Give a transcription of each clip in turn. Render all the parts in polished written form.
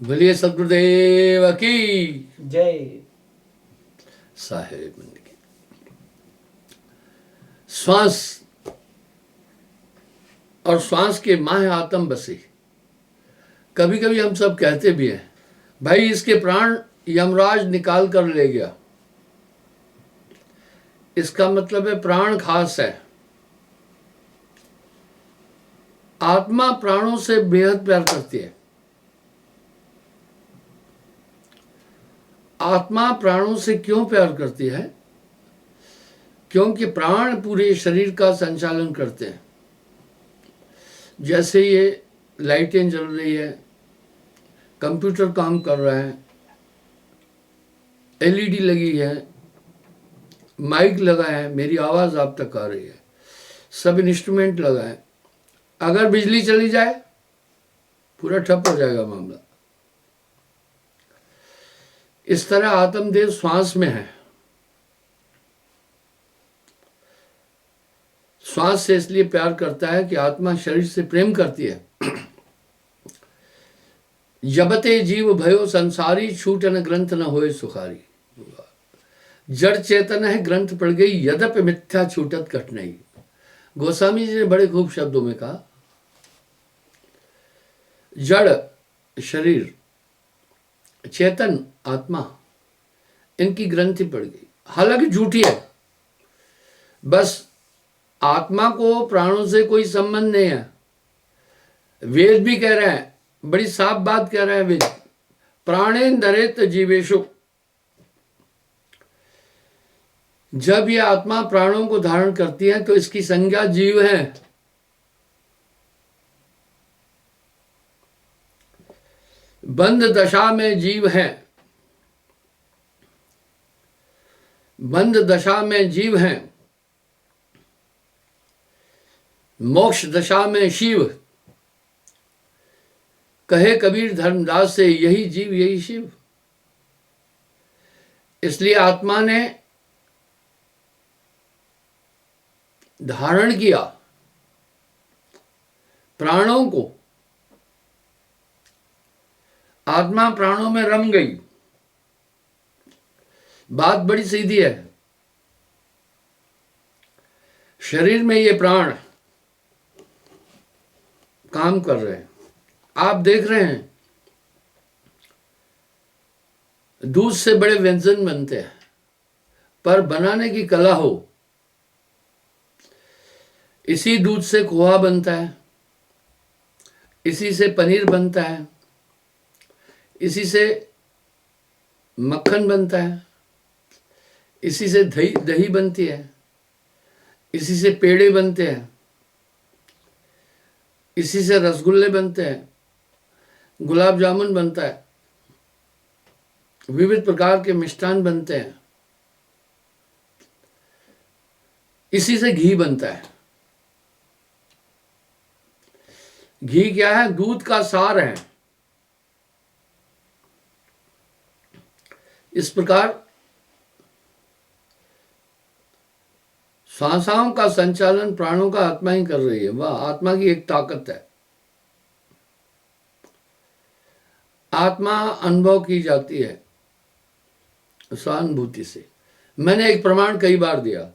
बोलिए सतगुरुदेव की जय। साहेब की। श्वास और श्वास के माह आत्म बसे। कभी कभी हम सब कहते भी हैं, भाई इसके प्राण यमराज निकाल कर ले गया। इसका मतलब है प्राण खास है। आत्मा प्राणों से बेहद प्यार करती है। आत्मा प्राणों से क्यों प्यार करती है? क्योंकि प्राण पूरे शरीर का संचालन करते हैं। जैसे ये लाइटें जल रही है, कंप्यूटर काम कर रहा है, एलईडी लगी है, माइक लगा है, मेरी आवाज़ आप तक आ रही है, सब इंस्ट्रूमेंट लगा है। अगर बिजली चली जाए पूरा ठप हो जाएगा मामला। इस तरह आत्मदेव श्वास में है। श्वास से इसलिए प्यार करता है कि आत्मा शरीर से प्रेम करती है। जबते जीव भयो संसारी, छूटन ग्रंथ न होए सुखारी। जड़ चेतन है ग्रंथ पड़ गई, यद्यपि मिथ्या छूटत कट नहीं। गोस्वामी जी ने बड़े खूब शब्दों में कहा, जड़ शरीर, चेतन आत्मा, इनकी ग्रंथि पड़ गई। हालांकि झूठी है। बस आत्मा को प्राणों से कोई संबंध नहीं है। वेद भी कह रहे हैं, बड़ी साफ बात कह रहे हैं वेद, प्राणेंदरेत जीवेशु। जब यह आत्मा प्राणों को धारण करती है तो इसकी संज्ञा जीव है। बंध दशा में जीव है, बंध दशा में जीव है, मोक्ष दशा में शिव। कहे कबीर धर्मदास से, यही जीव यही शिव। इसलिए आत्मा ने धारण किया प्राणों को। आत्मा प्राणों में रम गई। बात बड़ी सीधी है। शरीर में ये प्राण काम कर रहे हैं। आप देख रहे हैं दूध से बड़े व्यंजन बनते हैं, पर बनाने की कला हो। इसी दूध से खोआ बनता है, इसी से पनीर बनता है, इसी से मक्खन बनता है, इसी से दही बनती है, इसी से पेड़े बनते हैं, इसी से रसगुल्ले बनते हैं, गुलाब जामुन बनता है, विविध प्रकार के मिष्ठान बनते हैं, इसी से घी बनता है। घी क्या है? दूध का सार है। इस प्रकार श्वासाओं का संचालन प्राणों का आत्मा ही कर रही है। वह आत्मा की एक ताकत है। आत्मा अनुभव की जाती है स्वानुभूति से। मैंने एक प्रमाण कई बार दिया।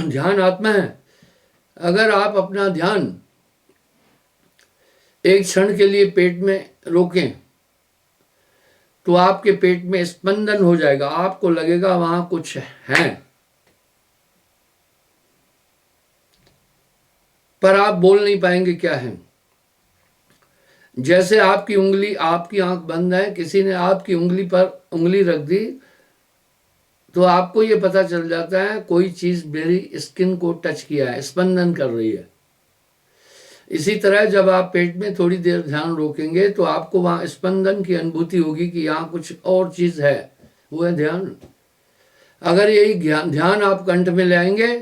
ध्यान आत्मा है। अगर आप अपना ध्यान एक क्षण के लिए पेट में रोकें तो आपके पेट में स्पंदन हो जाएगा। आपको लगेगा वहां कुछ है, पर आप बोल नहीं पाएंगे क्या है। जैसे आपकी उंगली, आपकी आंख बंद है, किसी ने आपकी उंगली पर उंगली रख दी तो आपको यह पता चल जाता है कोई चीज मेरी स्किन को टच किया है, स्पंदन कर रही है। इसी तरह जब आप पेट में थोड़ी देर ध्यान रोकेंगे तो आपको वहां स्पंदन की अनुभूति होगी कि यहाँ कुछ और चीज है, वो है ध्यान। अगर यही ध्यान आप कंठ में ले आएंगे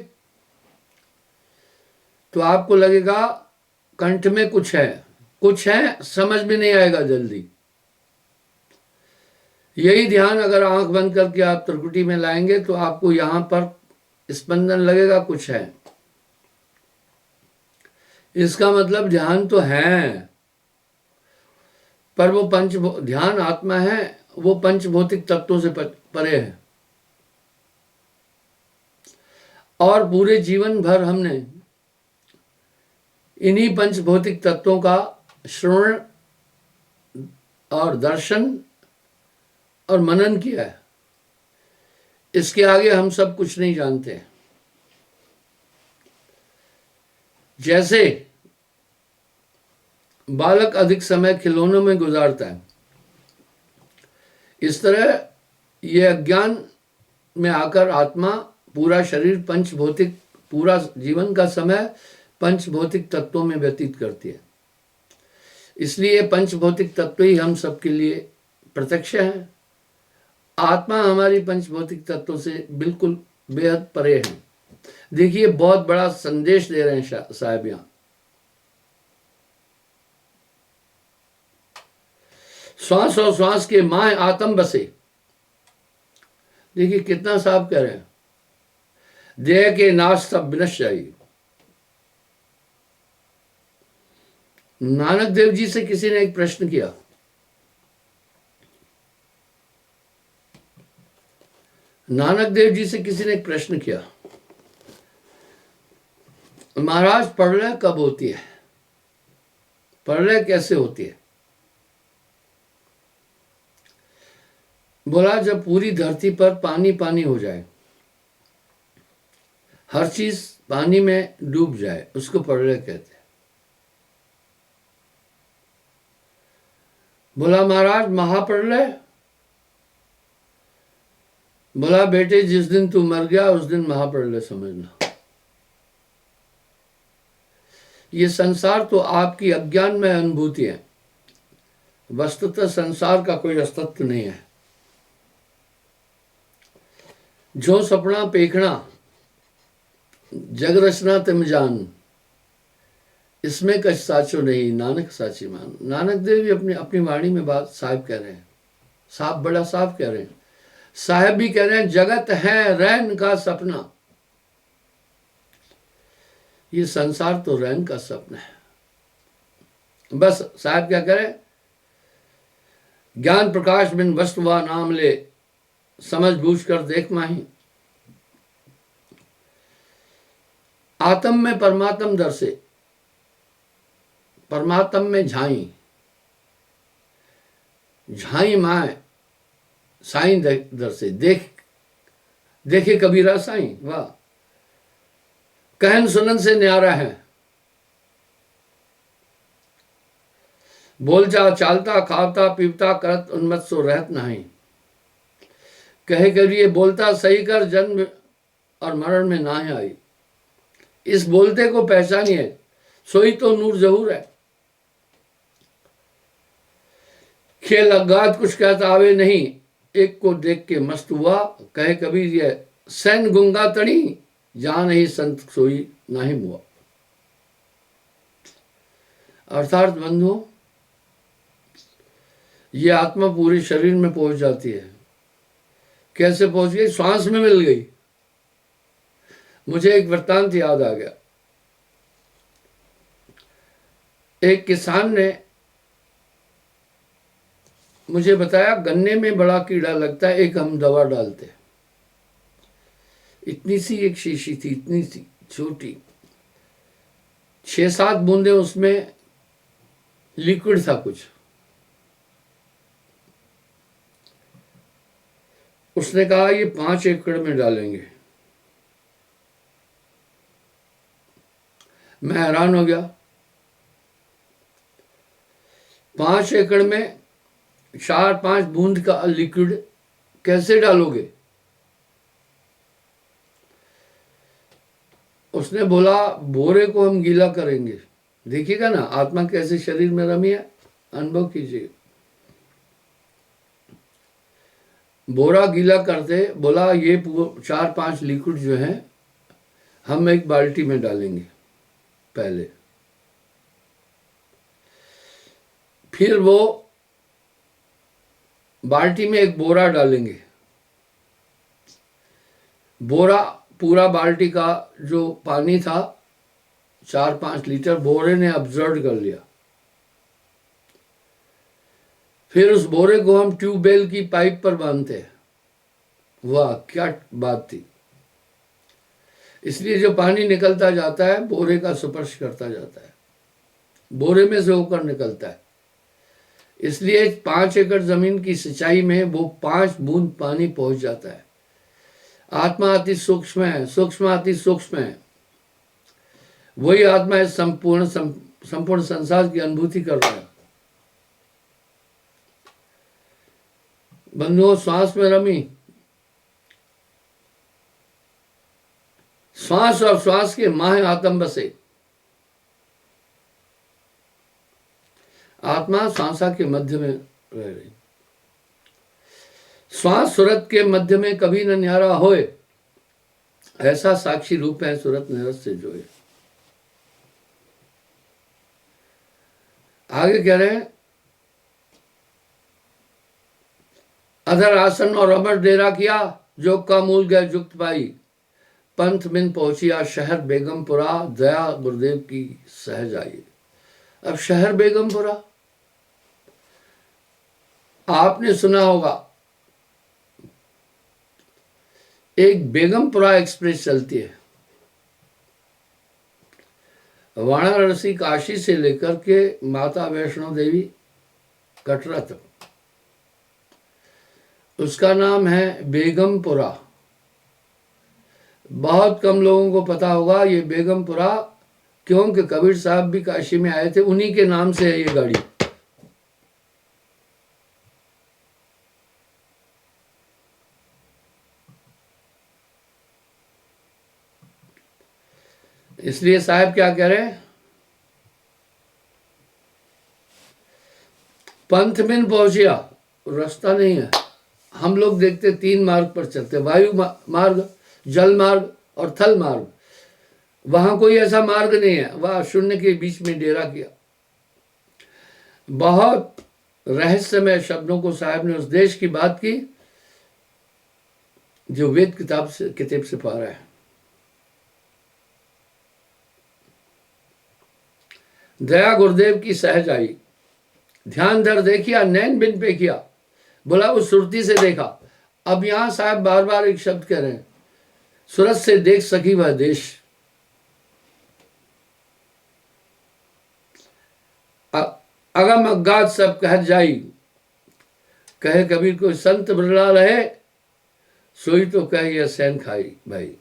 तो आपको लगेगा कंठ में कुछ है, समझ में नहीं आएगा जल्दी। यही ध्यान अगर आंख बंद करके आप त्रिकुटी में लाएंगे तो आपको यहां पर स्पंदन लगेगा, कुछ है। इसका मतलब ध्यान तो है, पर वो ध्यान आत्मा है, वो पंच भौतिक तत्वों से परे है। और पूरे जीवन भर हमने इन्हीं पंच भौतिक तत्वों का श्रवण और दर्शन और मनन किया है। इसके आगे हम सब कुछ नहीं जानते। जैसे बालक अधिक समय खिलौनों में गुजारता है, इस तरह ये अज्ञान में आकर आत्मा पूरा शरीर पंच भौतिक, पूरा जीवन का समय पंच भौतिक तत्वों में व्यतीत करती है। इसलिए पंच भौतिक तत्व ही हम सबके लिए प्रत्यक्ष हैं। आत्मा हमारी पंच भौतिक तत्वों से बिल्कुल बेहद परे है। देखिए बहुत बड़ा संदेश दे रहे हैं साहब यहां। श्वास और श्वास के माय आत्म बसे। देखिए कितना साफ कह रहे हैं, देह के नाश सब विनश जाएगी। नानक देव जी से किसी ने एक प्रश्न किया, नानक देव जी से किसी ने एक प्रश्न किया, महाराज प्रलय कब होती है, प्रलय कैसे होती है? बोला जब पूरी धरती पर पानी पानी हो जाए, हर चीज पानी में डूब जाए, उसको प्रलय कहते हैं। बोला महाराज महाप्रलय? बोला बेटे जिस दिन तू मर गया उस दिन महाप्रलय समझना। ये संसार तो आपकी अज्ञान में अनुभूति है, वस्तुतः संसार का कोई अस्तित्व नहीं है। जो सपना पेखना जग रचना तिम जान, इसमें कछ साचो नहीं नानक साची मान। नानक देव भी अपनी वाणी में बात साहब कह रहे हैं, साहब बड़ा साफ कह रहे हैं। साहब भी कह रहे हैं जगत है रैन का सपना। ये संसार तो रैन का सपना है। बस साहब क्या करें, ज्ञान प्रकाश बिन वस्तु वा नाम ले, समझ बूझ कर देख माही। आत्म में परमात्म दर्शे, परमात्म में झाई, झाई माए साईं दर्शे। देखे कबीरा साईं, वाह कहन सुनन से न्यारा है। बोलचा चालता खावता पीवता करत उन्मत सो रहत नहीं। कहे करिए बोलता सही कर जन्म और मरण में ना आई। इस बोलते को पहचानिए, सोई तो नूर जहूर है। खेल अगाध कुछ कहता आवे नहीं, एक को देख के मस्त हुआ। कहे कबीर ये सैन गुंगा तड़ी, जहां नहीं संत सोई नाही मुआ। अर्थात बंधुओं, ये आत्मा पूरे शरीर में पहुंच जाती है। कैसे पहुंच गई? श्वास में मिल गई। मुझे एक वृत्तांत याद आ गया। एक किसान ने मुझे बताया गन्ने में बड़ा कीड़ा लगता है, एक हम दवा डालते। इतनी सी एक शीशी थी, इतनी सी छोटी, 6-7 बूंदे उसमें लिक्विड था कुछ। उसने कहा ये 5 एकड़ में डालेंगे। मैं हैरान हो गया, 5 एकड़ में 4-5 बूंद का लिक्विड कैसे डालोगे? उसने बोला बोरे को हम गीला करेंगे। देखिएगा ना आत्मा कैसे शरीर में रमी है, अनुभव कीजिए। बोरा गीला करते, बोला ये 4-5 लिक्विड जो है हम एक बाल्टी में डालेंगे पहले, फिर वो बाल्टी में एक बोरा डालेंगे। बोरा पूरा बाल्टी का जो पानी था 4-5 लीटर बोरे ने ऑब्जर्व कर लिया। फिर उस बोरे को हम ट्यूबवेल की पाइप पर बांधते हैं। वाह क्या बात थी। इसलिए जो पानी निकलता जाता है बोरे का स्पर्श करता जाता है, बोरे में से होकर निकलता है। इसलिए 5 एकड़ जमीन की सिंचाई में वो 5 बूंद पानी पहुंच जाता है। आत्मा अति सूक्ष्म है, सूक्ष्म अति सूक्ष्म है। वही आत्मा इस संपूर्ण संसार की अनुभूति कर रहा है। बंधुओं, श्वास में रमी, श्वास और श्वास के माह आत्म बसे। आत्मा श्वासा के मध्य में रह रही। श्वास सुरत के मध्य में कभी न न्यारा होए, ऐसा साक्षी रूप है सुरत निरस से जोए। आगे कह रहे हैं, अधर आसन और अमर डेरा किया, जोग का मूल गए जुक्त पाई। पंथ बिन पहुंचिया शहर बेगमपुरा, दया गुरुदेव की सहज आई। अब शहर बेगमपुरा आपने सुना होगा, एक बेगमपुरा एक्सप्रेस चलती है वाराणसी काशी से लेकर के माता वैष्णो देवी कटरा तक। उसका नाम है बेगमपुरा। बहुत कम लोगों को पता होगा ये बेगमपुरा, क्योंकि कबीर साहब भी काशी में आए थे, उन्हीं के नाम से है ये गाड़ी। इसलिए साहब क्या कह रहे हैं, पंथ में पहुंचिया, रास्ता नहीं है। हम लोग देखते 3 मार्ग पर चलते, वायु मार्ग, जल मार्ग और थल मार्ग। वहां कोई ऐसा मार्ग नहीं है, वह शून्य के बीच में डेरा किया। बहुत रहस्यमय शब्दों को साहब ने उस देश की बात की जो वेद किताब से पा रहा है। दया गुरुदेव की सहज आई, ध्यान धर देखिया, नैन बिन पे किया। बोला वो सुरती से देखा। अब यहां साहब बार बार एक शब्द कह रहे हैं, सूरत से देख सकी वह देश। अगम अज्ञात सब कह जाई, कहे कबीर को संत बिरला रहे, सोई तो कहे यह सैन खाई। भाई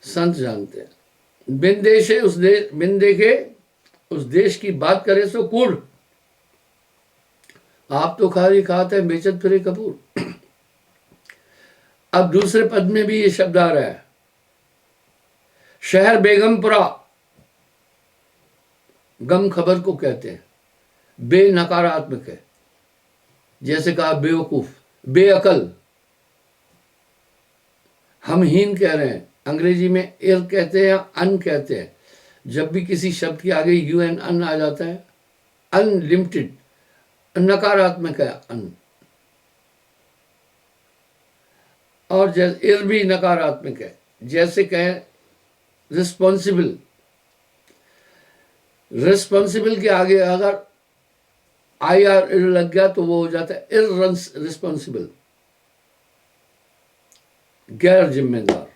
संत जानते हैं, बिन देखे उस देश की बात करे सो कूड़। आप तो खाली खाते हैं बेचत फिरे कपूर। अब दूसरे पद में भी ये शब्द आ रहा है, शहर बेगमपुरा। गम खबर को कहते हैं, बे नकारात्मक है, जैसे कहा बेवकूफ, बेअकल। हम हीन कह रहे हैं, अंग्रेजी में इर कहते हैं, अन कहते हैं। जब भी किसी शब्द के आगे यू एन अन आ जाता है, अनलिमिटेड, नकारात्मक है अन। और जैसे इर भी नकारात्मक है, जैसे कहें रिस्पॉन्सिबल। रिस्पॉन्सिबल के आगे अगर आई आर इर लग गया तो वो हो जाता है इररिस्पॉन्सिबल, गैर जिम्मेदार।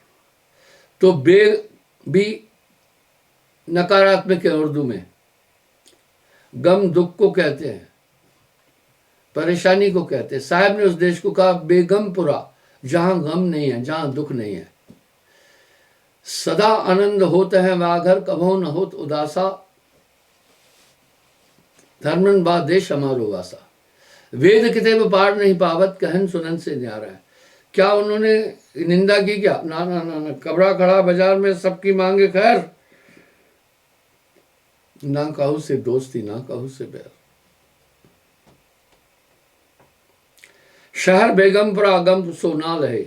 तो बे भी नकारात्मक है उर्दू में। गम दुख को कहते हैं, परेशानी को कहते हैं। साहब ने उस देश को कहा बेगमपुरा, जहां गम नहीं है, जहां दुख नहीं है। सदा आनंद होता है वह घर, कभो न होत उदासा। धर्मन बा देश हमारो वासा। वेद किताब पार नहीं पावत, कहन सुनन से न्यारा है। क्या उन्होंने निंदा की क्या? ना ना ना ना। कबरा खड़ा बाजार में सबकी मांगे खैर, ना कहू से दोस्ती ना कहू से बैर। शहर बेगमपुरा गम सो ना रहे।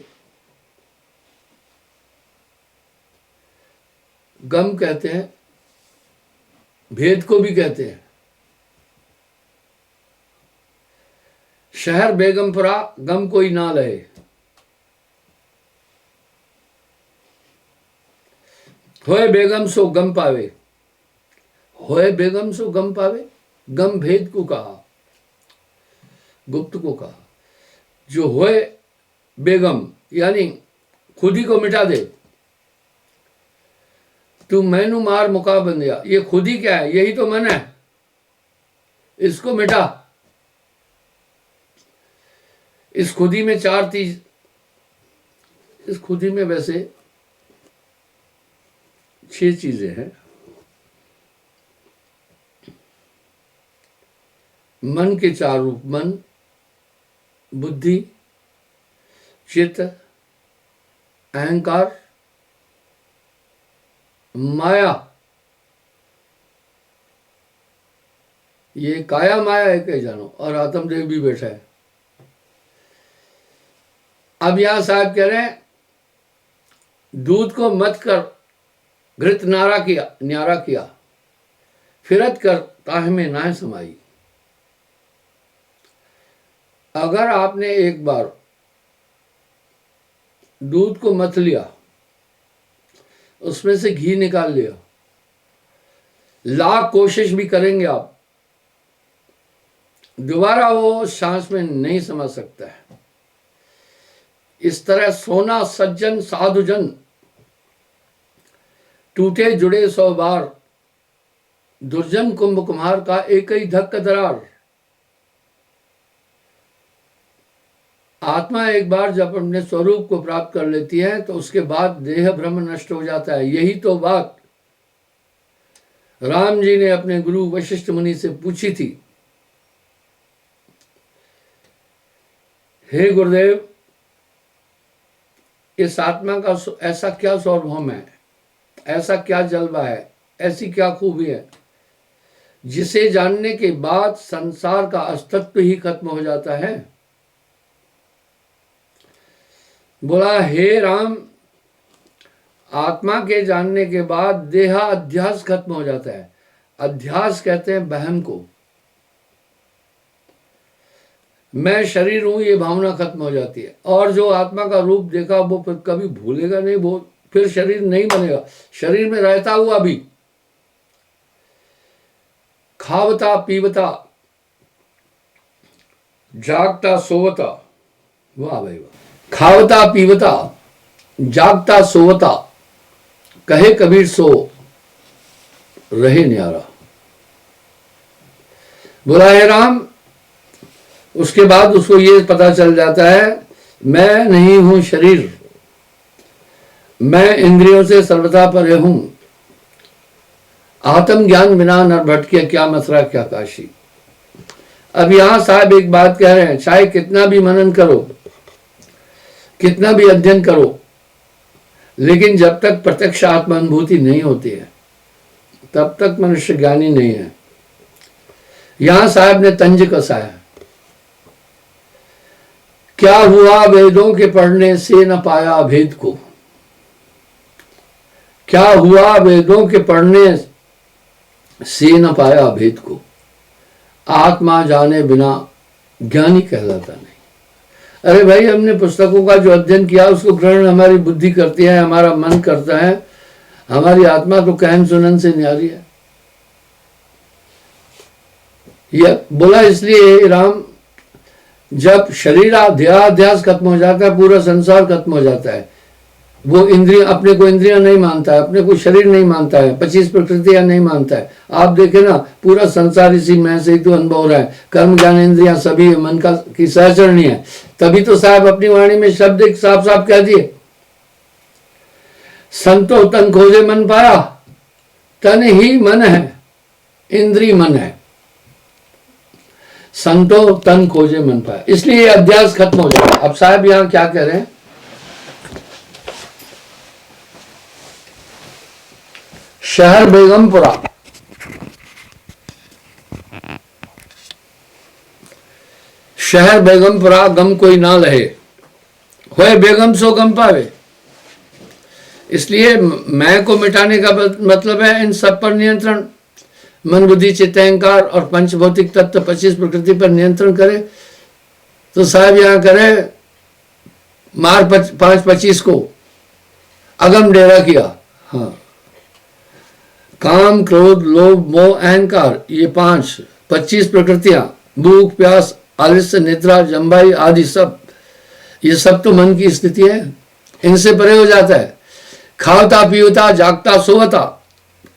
गम कहते हैं, भेद को भी कहते हैं। शहर बेगमपुरा गम कोई ना लहे। होए बेगम सो गम पावे। होए बेगम सो गम पावे। गम भेद को कहा। गुप्त को कहा, जो होए बेगम यानी खुदी को मिटा दे। तू मैनू मार मुका बंदिया, ये खुदी क्या है? यही तो मन है, इसको मिटा। इस खुदी में चार चीज, इस खुदी में वैसे 6 चीजें हैं। मन के 4 रूप, मन, बुद्धि, चित्त, अहंकार, माया। ये काया माया है कहीं जानो, और आत्मदेव भी बैठा है। अब यहां साहब कह रहे हैं, दूध को मत कर घृत न्यारा किया, फिरत कर ताह में नाय समाई। अगर आपने एक बार दूध को मथ लिया, उसमें से घी निकाल लिया, लाख कोशिश भी करेंगे आप, दोबारा वो सांस में नहीं समा सकता है। इस तरह सोना सज्जन साधुजन, टूटे जुड़े 100 बार, दुर्जन कुंभ कुम्हार का एक ही धक्क दरार। आत्मा एक बार जब अपने स्वरूप को प्राप्त कर लेती है तो उसके बाद देह भ्रम नष्ट हो जाता है। यही तो बात राम जी ने अपने गुरु वशिष्ठ मुनि से पूछी थी। हे गुरुदेव, इस आत्मा का ऐसा क्या सार्वभौम है, ऐसा क्या जलवा है, ऐसी क्या खूबी है जिसे जानने के बाद संसार का अस्तित्व ही खत्म हो जाता है। बोला, हे राम, आत्मा के जानने के बाद देहा अध्यास खत्म हो जाता है। अध्यास कहते हैं बहम को। मैं शरीर हूं ये भावना खत्म हो जाती है, और जो आत्मा का रूप देखा वो फिर कभी भूलेगा नहीं, वो फिर शरीर नहीं बनेगा। शरीर में रहता हुआ भी खावता पीवता जागता सोवता, वाह भाई वाह, खावता पीवता जागता सोवता, कहे कबीर सो रहे न्यारा। बोला, हे राम, उसके बाद उसको ये पता चल जाता है, मैं नहीं हूं शरीर, मैं इंद्रियों से सर्वथा परे हूं। आत्म ज्ञान बिना नर भटके, क्या मथुरा क्या काशी। अब यहां साहब एक बात कह रहे हैं, चाहे कितना भी मनन करो, कितना भी अध्ययन करो, लेकिन जब तक प्रत्यक्ष आत्मानुभूति नहीं होती है तब तक मनुष्य ज्ञानी नहीं है। यहां साहब ने तंज कसा है, क्या हुआ वेदों के पढ़ने से न पाया भेद को। क्या हुआ वेदों के पढ़ने से न पाया भेद को, आत्मा जाने बिना ज्ञानी कहलाता नहीं। अरे भाई, हमने पुस्तकों का जो अध्ययन किया उसको ग्रहण हमारी बुद्धि करती है, हमारा मन करता है, हमारी आत्मा तो कहन सुनन से न्यारी है। यह बोला इसलिए राम, जब शरीर देहाध्यास खत्म हो जाता है, पूरा संसार खत्म हो जाता है। वो इंद्रिय अपने को इंद्रियां नहीं मानता है, अपने को शरीर नहीं मानता है, 25 प्रकृतियां नहीं मानता है। आप देखें ना, पूरा संसार इसी मैं से ही तो अनुभव हो रहा है। कर्म ज्ञान इंद्रियां सभी मन का की सहचरणी है। तभी तो साहब अपनी वाणी में शब्द एक साफ साफ कह दिए, संतो तन खोजे मन पाया। तन ही मन है, इंद्रिय मन है। संतो तन खोजे मन पाया, इसलिए अध्यास खत्म हो जाएगा। अब साहब यहां क्या कह रहे हैं, शहर बेगमपुरा, शहर बेगमपुरा गम कोई ना लहे, होए बेगम सो गम पावे। इसलिए मैं को मिटाने का मतलब है इन सब पर नियंत्रण। मन बुद्धि चित्त अहंकार और पंचभौतिक तत्व 25 प्रकृति पर नियंत्रण करे। तो साहब यहां करे, मार 5-25 को अगम डेरा किया। हाँ, काम क्रोध लोभ मोह अहंकार, ये 25 प्रकृतियां, भूख प्यास आलस्य, निद्रा, जम्बाई आदि सब, ये सब तो मन की स्थिति है, इनसे परे हो जाता है। खावता पीवता जागता सोवता,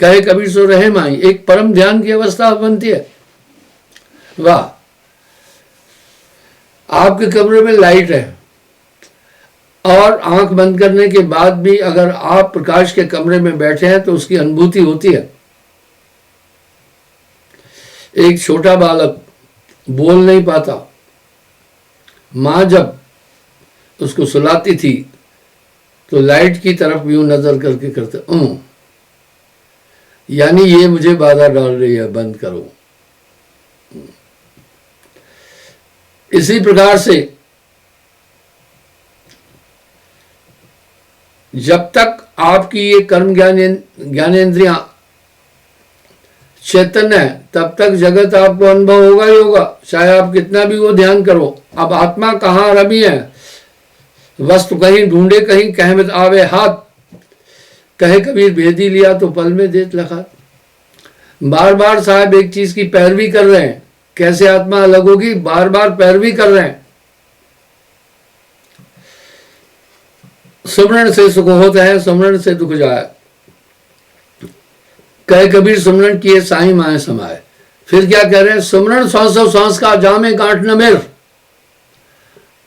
कहे कबीर सो रहे माई, एक परम ध्यान की अवस्था बनती है। वाह, आपके कमरे में लाइट है और आंख बंद करने के बाद भी अगर आप प्रकाश के कमरे में बैठे हैं तो उसकी अनुभूति होती है। एक छोटा बालक बोल नहीं पाता, मां जब उसको सुलाती थी तो लाइट की तरफ यूं नजर करके करते, यानी ये मुझे बाधा डाल रही है, बंद करो। इसी प्रकार से जब तक आपकी ये कर्म ज्ञानेंद्रियां चैतन्य है तब तक जगत आपको अनुभव होगा ही होगा, चाहे आप कितना भी वो ध्यान करो। अब आत्मा कहाँ रमी है, वस्तु कहीं ढूंढे कहीं कहमत आवे हाथ, कहे कबीर भेदी लिया तो पल में देत लखा। बार बार साहब एक चीज की पैरवी कर रहे हैं, कैसे आत्मा अलग होगी, बार बार पैरवी कर रहे हैं। सुमरण से सुख होता है, सुमरण से दुख जाए, कहे कबीर सुमरण किए साईं माए समाए। फिर क्या कह रहे हैं, सुमरण श्वासो श्वास का जामे गांठ न मेर,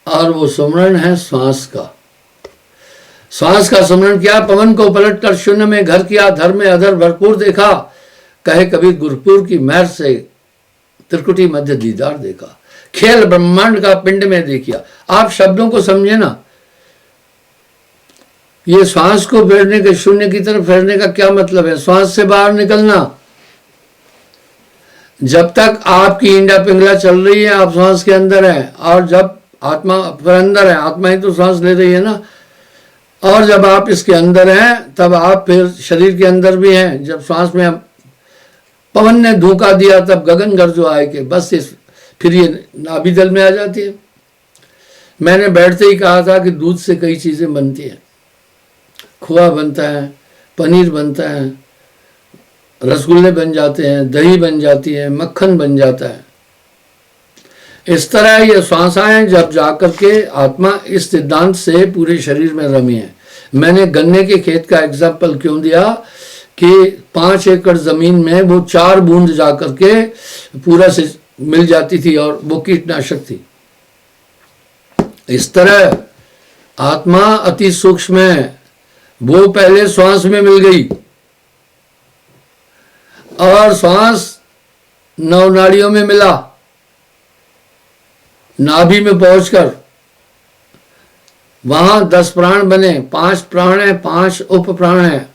और वो सुमरण है श्वास का। श्वास का सुमरण किया, पवन को पलट कर शून्य में घर किया, धर्म में अधर भरपूर देखा, कहे कबीर गुरपुर की महर से त्रिकुटी मध्य दीदार देखा। खेल ब्रह्मांड का पिंड में देखिया। आप शब्दों को समझे ना, ये श्वास को फेरने के, शून्य की तरफ फेरने का क्या मतलब है, श्वास से बाहर निकलना। जब तक आपकी इंडा पिंगला चल रही है आप श्वास के अंदर है, और जब आत्मा फिर अंदर है, आत्मा ही तो श्वास ले रही है ना, और जब आप इसके अंदर हैं तब आप फिर शरीर के अंदर भी हैं। जब श्वास में पवन ने धोखा दिया तब गगन गर्जो आए के, बस फिर ये नाभि दल में आ जाती है। मैंने बैठते ही कहा था कि दूध से कई चीजें बनती हैं, खोआ बनता है, पनीर बनता है, रसगुल्ले बन जाते हैं, दही बन जाती है, मक्खन बन जाता है। इस तरह ये श्वासाएं जब जाकर के आत्मा इस सिद्धांत से पूरे शरीर में रमी है। मैंने गन्ने के खेत का एग्जाम्पल क्यों दिया कि 5 एकड़ जमीन में वो 4 बूंद जाकर के पूरा से मिल जाती थी और वो कीटनाशक थी। इस तरह आत्मा अति सूक्ष्म है, वो पहले श्वास में मिल गई और श्वास नवनाड़ियों में मिला, नाभि में पहुंचकर वहां 10 प्राण बने, 5 प्राण है, 5 उप प्राण है,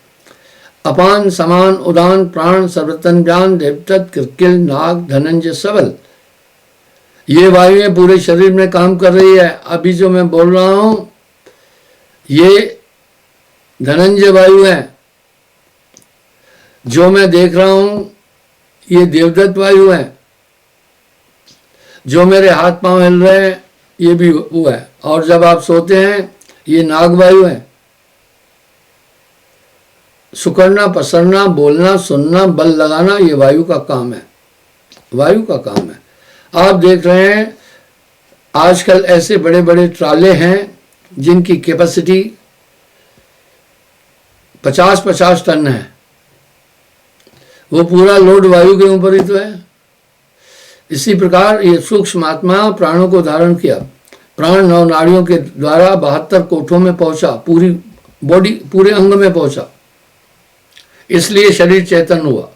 अपान समान उदान प्राण सर्वतन ज्ञान देवतत कृकिल नाग धनंजय सबल। ये वायुएं पूरे शरीर में काम कर रही है। अभी जो मैं बोल रहा हूं ये धनंजय वायु है, जो मैं देख रहा हूं ये देवदत्त वायु है, जो मेरे हाथ पांव हिल रहे हैं ये भी वो है, और जब आप सोते हैं ये नाग वायु है। सुकड़ना, पसरना, बोलना, सुनना, बल लगाना ये वायु का काम है, वायु का काम है। आप देख रहे हैं आजकल ऐसे बड़े बड़े ट्राले हैं जिनकी कैपेसिटी 50-50 टन है, वो पूरा लोड वायु के ऊपर ही तो है। इसी प्रकार ये सूक्ष्म आत्मा प्राणों को धारण किया, प्राण नौ नाड़ियों के द्वारा 72 कोठों में पहुंचा, पूरी बॉडी पूरे अंग में पहुंचा, इसलिए शरीर चैतन्य हुआ।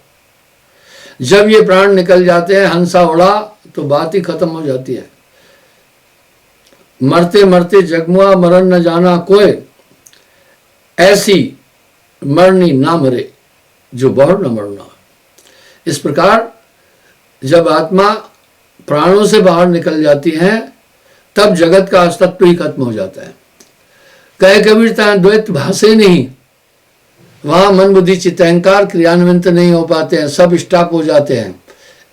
जब ये प्राण निकल जाते हैं, हंसा उड़ा तो बात ही खत्म हो जाती है। मरते मरते जगमुआ मरण न जाना कोई, ऐसी मरनी ना मरे जो बहुर न मरना। इस प्रकार जब आत्मा प्राणों से बाहर निकल जाती है तब जगत का अस्तित्व ही खत्म हो जाता है। कहे कबीर ता द्वैत भाषे नहीं, वहां मन बुद्धि चित्त अहंकार क्रियान्वित नहीं हो पाते हैं, सब स्टॉप हो जाते हैं।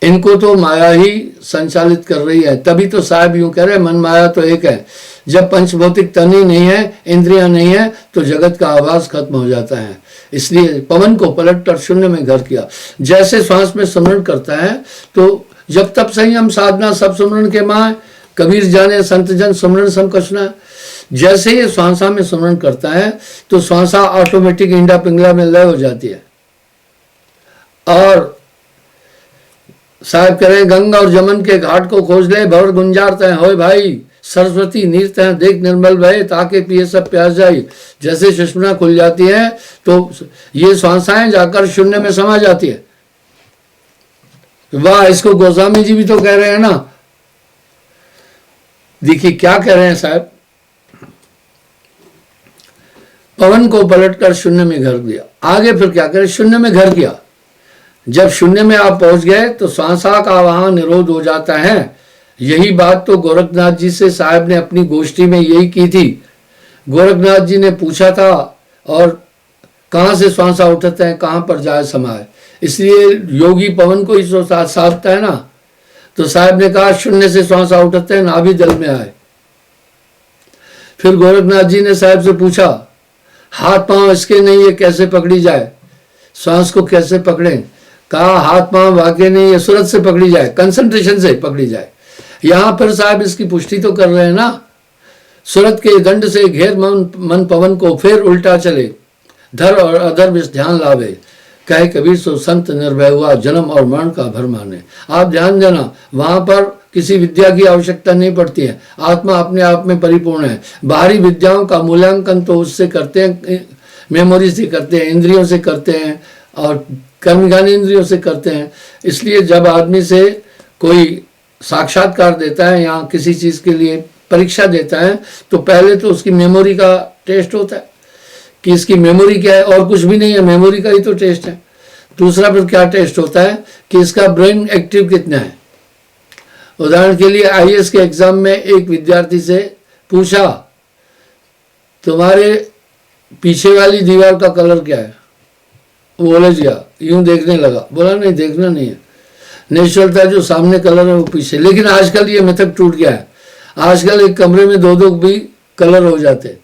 इनको तो माया ही संचालित कर रही है। तभी तो साहब यूं कह रहे मन माया तो एक है। जब पंचभौतिक तन ही नहीं है, इंद्रियां नहीं है, तो जगत का आवाज खत्म हो जाता है। इसलिए पवन को पलट कर शून्य में घर किया। जैसे श्वास में स्मरण करता है तो जब तब संयम साधना सब सुमरण के माय, कबीर जाने संत जन सुमरण सम कछुना। जैसे ये श्वासा में सुमरण करता है तो श्वासा ऑटोमेटिक इंडा पिंगला में लय हो जाती है। और साहब कह रहे हैं, गंगा और जमन के घाट को खोज ले, भवर गुंजारते हैं होए भाई, सरस्वती नीरत हैं देख निर्मल भय, ताके पिए सब प्यास जाई। जैसे सुषुम्ना खुल जाती है तो ये श्वासाएं जाकर शून्य में समा जाती है। वाह, इसको गोस्वामी जी भी तो कह रहे हैं ना। देखिए क्या कह रहे हैं साहब, पवन को पलटकर शून्य में घर दिया। आगे फिर क्या करें, शून्य में घर किया। जब शून्य में आप पहुंच गए तो श्वासा का वहां निरोध हो जाता है। यही बात तो गोरखनाथ जी से साहब ने अपनी गोष्ठी में यही की थी। गोरखनाथ जी ने पूछा था, और कहाँ से श्वासा उठते हैं, कहाँ पर जाए समाए। इसलिए योगी पवन को ही साधता है ना। तो साहब ने कहा शून्य से श्वासा उठते हैं, नाभि दल में आए। फिर गोरखनाथ जी ने साहब से पूछा, हाथ पांव इसके नहीं, ये कैसे पकड़ी जाए, श्वास को कैसे पकड़ें। कहा हाथ पांव वाकई नहीं, ये सूरत से पकड़ी जाए, कंसंट्रेशन से पकड़ी जाए। यहां पर साहब इसकी पुष्टि तो कर रहे हैं ना। सूरत के दंड से घेर मन पवन को, फिर उल्टा चले, धर और अधर में ध्यान लावे। कहे कबीर सो संत निर्भय हुआ, जन्म और मरण का भर माने। आप ध्यान देना, वहां पर किसी विद्या की आवश्यकता नहीं पड़ती है। आत्मा अपने आप में परिपूर्ण है। बाहरी विद्याओं का मूल्यांकन तो उससे करते हैं, मेमोरी से करते हैं, इंद्रियों से करते हैं और कर्मज्ञानी इंद्रियों से करते हैं। इसलिए जब आदमी से कोई साक्षात्कार देता है या किसी चीज के लिए परीक्षा देता है तो पहले तो उसकी मेमोरी का टेस्ट होता है कि इसकी मेमोरी क्या है, और कुछ भी नहीं है, मेमोरी का ही तो टेस्ट है। दूसरा फिर क्या टेस्ट होता है कि इसका ब्रेन एक्टिव कितना है। उदाहरण के लिए आईएएस के एग्जाम में एक विद्यार्थी से पूछा, तुम्हारे पीछे वाली दीवार का कलर क्या है। वो उलझ गया, यूं देखने लगा, बोला नहीं देखना नहीं है, नेचुरल था जो सामने कलर है वो पीछे। लेकिन आजकल ये मेथड टूट गया है। आजकल एक कमरे में दो दो भी कलर हो जाते।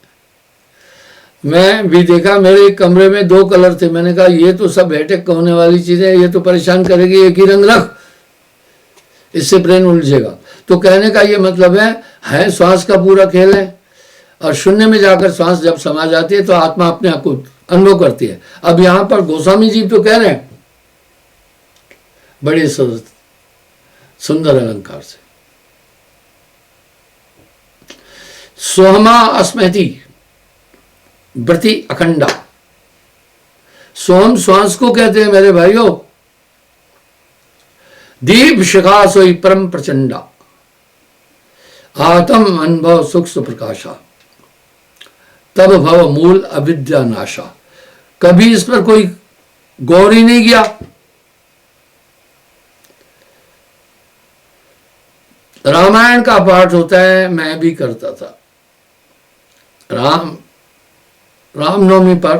मैं भी देखा, मेरे एक कमरे में 2 कलर थे। मैंने कहा ये तो सब हेडेक होने वाली चीजें, ये तो परेशान करेगी, एक ही रंग रख, इससे ब्रेन उलझेगा। तो कहने का ये मतलब है श्वास का पूरा खेल है। और शून्य में जाकर श्वास जब समा जाती है तो आत्मा अपने आप को अनुभव करती है। अब यहां पर गोस्वामी जी तो कह रहे हैं बड़े सुंदर अलंकार से, सोहमा अस्मृति व्रति अखंडा। सोम श्वास को कहते हैं मेरे भाइयों। दीप शिखा सोई परम प्रचंडा, आत्म अनुभव सुख सुप्रकाशा, तब भव मूल अविद्या नाशा। कभी इस पर कोई गौर ही नहीं किया। रामायण का पाठ होता है, मैं भी करता था। रामनवमी पर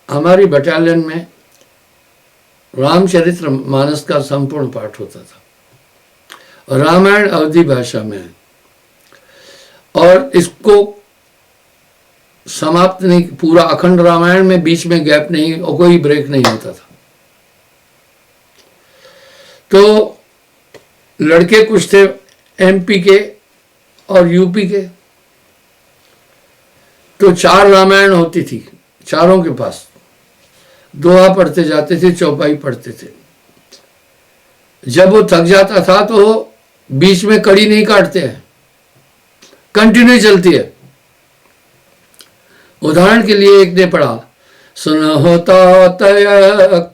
हमारी बटालियन में रामचरित्र मानस का संपूर्ण पाठ होता था। और रामायण अवधी भाषा में है और इसको समाप्त नहीं, पूरा अखंड रामायण में बीच में गैप नहीं और कोई ब्रेक नहीं होता था। तो लड़के कुछ थे एमपी के और यूपी के, तो 4 रामायण होती थी चारों के पास। दोहा पढ़ते जाते थे, चौपाई पढ़ते थे। जब वो थक जाता था तो बीच में कड़ी नहीं काटते हैं, कंटिन्यू चलती है। उदाहरण के लिए एक ने पढ़ा, सुना होता तय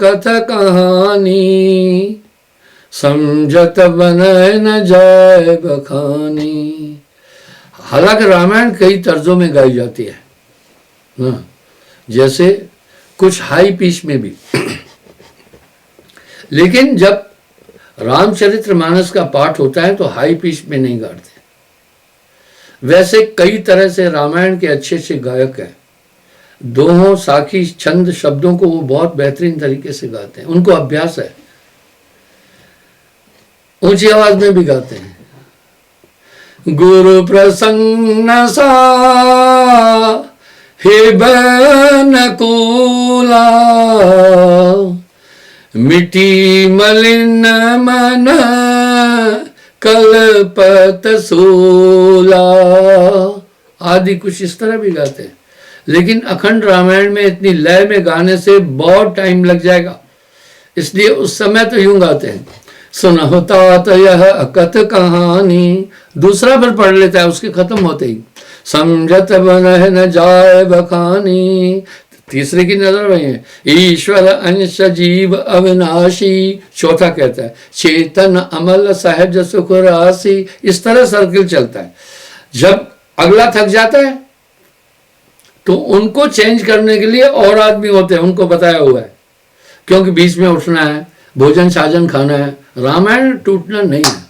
कथ कहानी, समझत बनय न जाय बखानी। हालांकि रामायण कई तर्जों में गाई जाती है ना, जैसे कुछ हाई पिच में भी। लेकिन जब रामचरितमानस का पाठ होता है तो हाई पिच में नहीं गाते। वैसे कई तरह से रामायण के अच्छे अच्छे गायक हैं। दोहों, साखी, छंद शब्दों को वो बहुत बेहतरीन तरीके से गाते हैं, उनको अभ्यास है। ऊंची आवाज में भी गाते हैं। गुरु प्रसन्न सा हे बनकूला, मिटी मलिन मन कल्पत सोला आदि कुछ इस तरह भी गाते हैं। लेकिन अखंड रामायण में इतनी लय में गाने से बहुत टाइम लग जाएगा, इसलिए उस समय तो यूं गाते हैं, सुनहु तात यह अकथ कहानी। दूसरा फिर पढ़ लेता है उसके खत्म होते ही, समझत बनह न जाय बखानी। तीसरे की नजर वही है, ईश्वर अंश जीव अविनाशी। चौथा कहता है, चेतन अमल सहज सुख राशि। इस तरह सर्किल चलता है। जब अगला थक जाता है तो उनको चेंज करने के लिए और आदमी होते हैं, उनको बताया हुआ है, क्योंकि बीच में उठना है, भोजन साजन खाना है, रामायण टूटना नहीं है।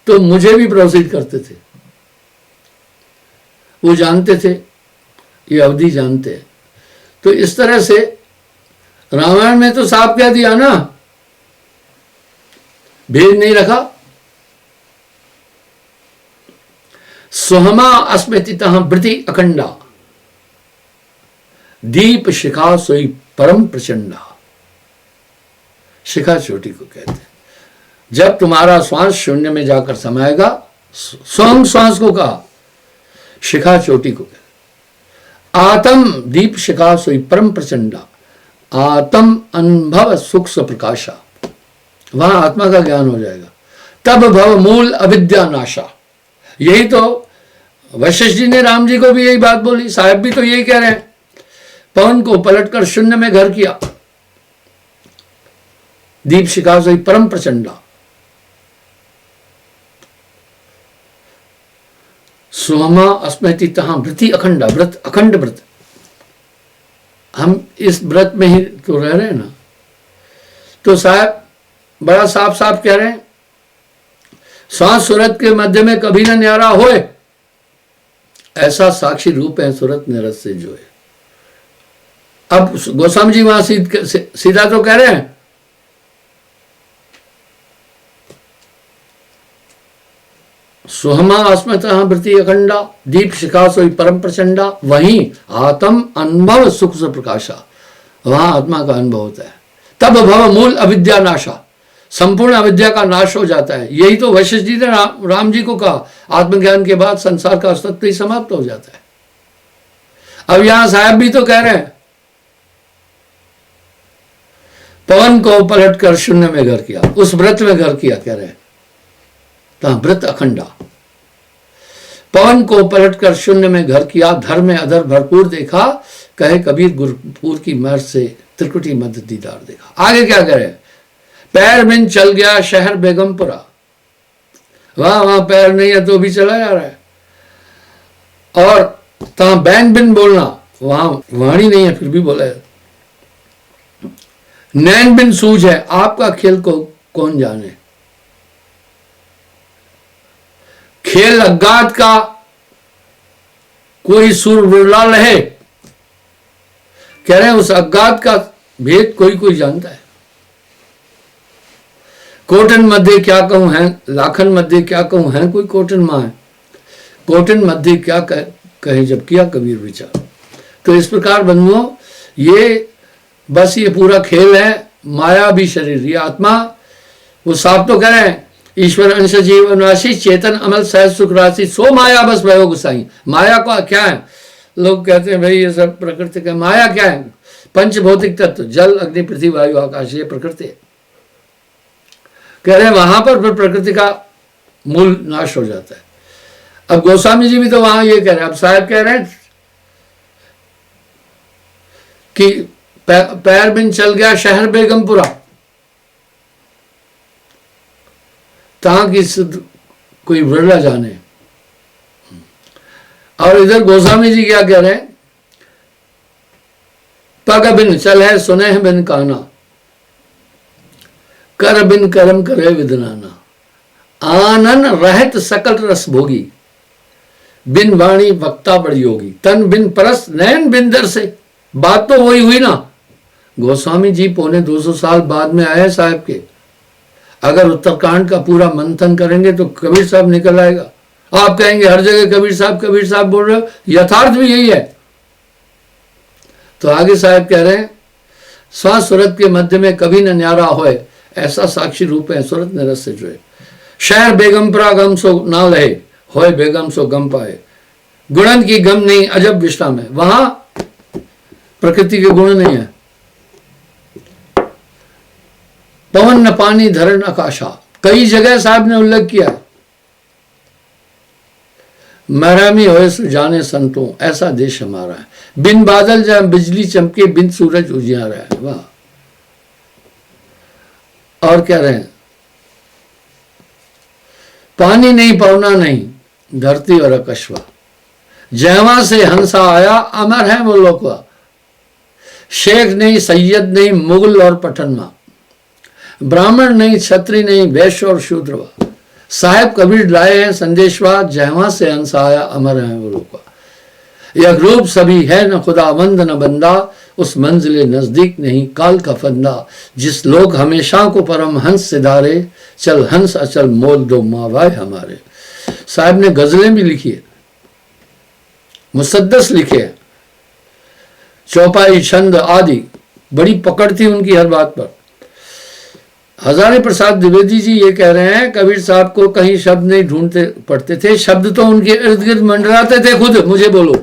तो मुझे भी प्रोसीड करते थे, वो जानते थे, ये अवधि जानते हैं। तो इस तरह से रामायण में तो साफ कह दिया ना, भेद नहीं रखा। सुहमा अस्मृतितः वृति अखंडा, दीप शिखा सोई परम प्रचंडा। शिखा चोटी को कहते हैं। जब तुम्हारा श्वास शून्य में जाकर समाएगा, स्वयं श्वास को कहा, शिखा चोटी को कहते। आत्म दीप शिखा सोई परम प्रचंडा, आत्म अनुभव सुख प्रकाशा। वहां आत्मा का ज्ञान हो जाएगा। तब भव मूल अविद्या नाशा। यही तो वशिष्ठ जी ने राम जी को भी यही बात बोली, साहब भी तो यही कह रहे हैं। पवन को पलटकर शून्य में घर किया, दीप शिखा सोई परम प्रचंडा। सोमा अस्मृति तहां वृत्ति अखंडा, व्रत अखंड व्रत। हम इस व्रत में ही तो रह रहे हैं ना। तो साहब बड़ा साफ साफ कह रहे हैं, श्वास सूरत के मध्य में कभी न न्यारा होए, ऐसा साक्षी रूप है सूरत निरत से जो है। अब गोस्वामी जी वहां सीधा तो कह रहे हैं, सुहमा अस्मतः वृत्ति अखंडा, दीप शिखा सोई परम प्रचंडा। वहीं आत्म अनुभव सुख से प्रकाशा, वहां आत्मा का अनुभव होता है। तब भव मूल अविद्या नाशा, संपूर्ण अविद्या का नाश हो जाता है। यही तो वशिष्ठ जी ने राम जी को कहा, आत्मज्ञान के बाद संसार का अस्तित्व ही समाप्त हो जाता है। अब यहां साहब भी तो कह रहे हैं, पवन को पलट कर शून्य में घर किया, उस व्रत में घर किया, कह रहे हैं व्रत अखंडा। पवन को पलट कर शून्य में घर किया, धर्म में अधर भरपूर देखा, कहे कबीर गुरपुर की महर से त्रिकुटी मध्य दीदार देखा। आगे क्या करे, पैर बिन चल गया शहर बेगमपुरा। वहां पैर नहीं है तो भी चला जा रहा है। और तहां बैन बिन बोलना, वहां वाणी नहीं है फिर भी बोला है। नैन बिन सूझ है, आपका खेल को कौन जाने। खेल अज्ञात का कोई सुर विरला रहे, कह रहे हैं उस अज्ञात का भेद कोई कोई जानता है। कोटन मध्य क्या कहूं है, लाखन मध्य क्या कहूं है, कोई कोटन मां है। कोटन मध्य क्या कहे जब किया कबीर विचार। तो इस प्रकार बंधुओं, ये बस ये पूरा खेल है। माया भी शरीर, ये आत्मा, वो साफ तो कह रहे हैं, ईश्वर अंश जीव राशि, चेतन अमल सहज सुख राशि, सो माया बस भयो गुसाई। माया का क्या है, लोग कहते हैं भाई ये सब प्रकृति का। माया क्या है, पंच भौतिक तत्व, जल अग्नि पृथ्वी वायु आकाश, ये प्रकृति है। कह रहे हैं वहां पर फिर प्रकृति का मूल नाश हो जाता है। अब गोस्वामी जी भी तो वहां ये कह रहे हैं। अब साहब कह रहे हैं कि पैर बिन चल गया शहर बेगमपुरा, तहां की कोई विरला जाने। और इधर गोस्वामी जी क्या कह रहे हैं, पग बिन चल है सुने बिन काना, कर बिन कर्म करे विदनाना, आनन रहत सकल रस भोगी, बिन वाणी वक्ता बड़ी योगी, तन बिन परस नैन बिन दर से। बात तो वही हुई ना। गोस्वामी जी पौने 200 साल बाद में आए साहब के। अगर उत्तरकांड का पूरा मंथन करेंगे तो कबीर साहब निकल आएगा। आप कहेंगे हर जगह कबीर साहब बोल रहे हो, यथार्थ भी यही है। तो आगे साहब कह रहे हैं, श्वास सूरत के मध्य में कभी न न्यारा होए, ऐसा साक्षी रूप है सूरत निरस से जो है। शहर बेगमपुरा गम सो ना लहे, होए बेगम सो गम पाए। गुणन की गम नहीं अजब विश्राम है, वहां प्रकृति के गुण नहीं है। पवन न पानी धरण आकाशा, कई जगह साहब ने उल्लेख किया। महरामी होए जाने संतों, ऐसा देश हमारा है। बिन बादल जहां बिजली चमके, बिन सूरज उजियारा है। वाह। और कह रहे हैं, पानी नहीं पवना नहीं, धरती और अकशवा, जयवा से हंसा आया, अमर है वो लोकवा। शेख नहीं, सैयद नहीं, मुगल और पठनमा, ब्राह्मण नहीं, क्षत्रिय नहीं, वैश्य और शूद्रवा। साहेब कबीर लाए हैं संदेशवा, जयवा से हंसा आया, अमर है वो लोकवा। यह रूप सभी है न खुदावंद न बंदा, उस मंजिले नजदीक नहीं काल का फंदा। जिस लोग हमेशा को परम हंस सिधारे, चल हंस अचल मोल दो मावाए हमारे। साहब ने गजलें भी लिखी है, मुसद्दस लिखे हैं, चौपाई छंद आदि, बड़ी पकड़ थी उनकी हर बात पर। हजारे प्रसाद द्विवेदी जी ये कह रहे हैं, कबीर साहब को कहीं शब्द नहीं ढूंढते पड़ते थे, शब्द तो उनके इर्द गिर्द मंडराते थे। खुद मुझे बोलो,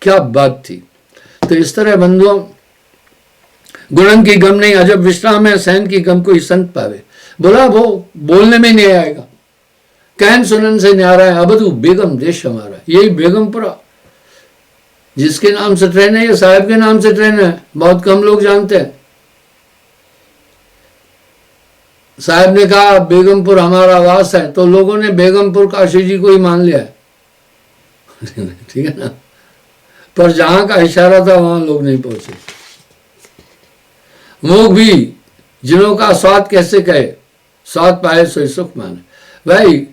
क्या बात थी। तो इस तरह बंधुओं, गुणन की गम नहीं अजब विश्राम है, सहन की गम कोई संत पावे। बोला वो बोलने में नहीं आएगा, कहन सुनन से न्यारा है, अबधू बेगम देश हमारा। यही बेगमपुरा जिसके नाम से ट्रेन है, ये साहब के नाम से ट्रेन है, बहुत कम लोग जानते हैं। साहब ने कहा बेगमपुर हमारा वास है, तो लोगों ने बेगमपुर काशी जी को ही मान लिया है। ठीक है ना, पर जहां का इशारा था वहां लोग नहीं पहुंचे। मूक भी जिनों का स्वाद कैसे कहे, स्वाद पाए सो सुख माने। भाई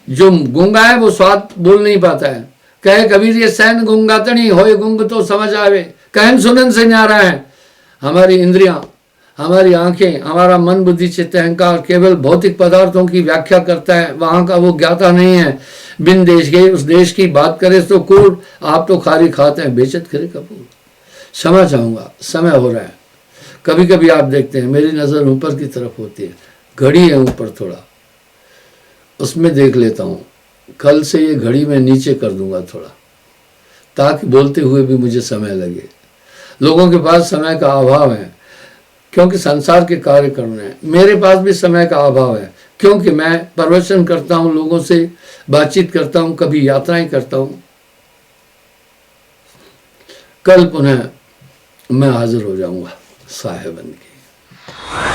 जो गूंगा है वो स्वाद बोल नहीं पाता है। कहे कबीर ये सैन गूंगातनी होए गुंग तो समझ आवे, कहन सुनन से न्यारा है। हमारी इंद्रियां, हमारी आंखें, हमारा मन बुद्धि चित्त अहंकार केवल भौतिक पदार्थों की व्याख्या करता है, वहां का वो ज्ञाता नहीं है। बिन देश के उस देश की बात करे तो कूड़, आप तो खारी खाते हैं बेचत करे कपूर। क्षमा चाहूंगा, समय हो रहा है। कभी कभी आप देखते हैं मेरी नजर ऊपर की तरफ होती है, घड़ी है ऊपर थोड़ा, उसमें देख लेता हूँ। कल से ये घड़ी मैं नीचे कर दूंगा थोड़ा, ताकि बोलते हुए भी मुझे समय लगे। लोगों के पास समय का अभाव है क्योंकि संसार के कार्य करने हैं। मेरे पास भी समय का अभाव है क्योंकि मैं प्रवचन करता हूँ, लोगों से बातचीत करता हूँ, कभी यात्राएं करता हूँ। कल पुनः मैं हाजिर हो जाऊंगा साहेबन की।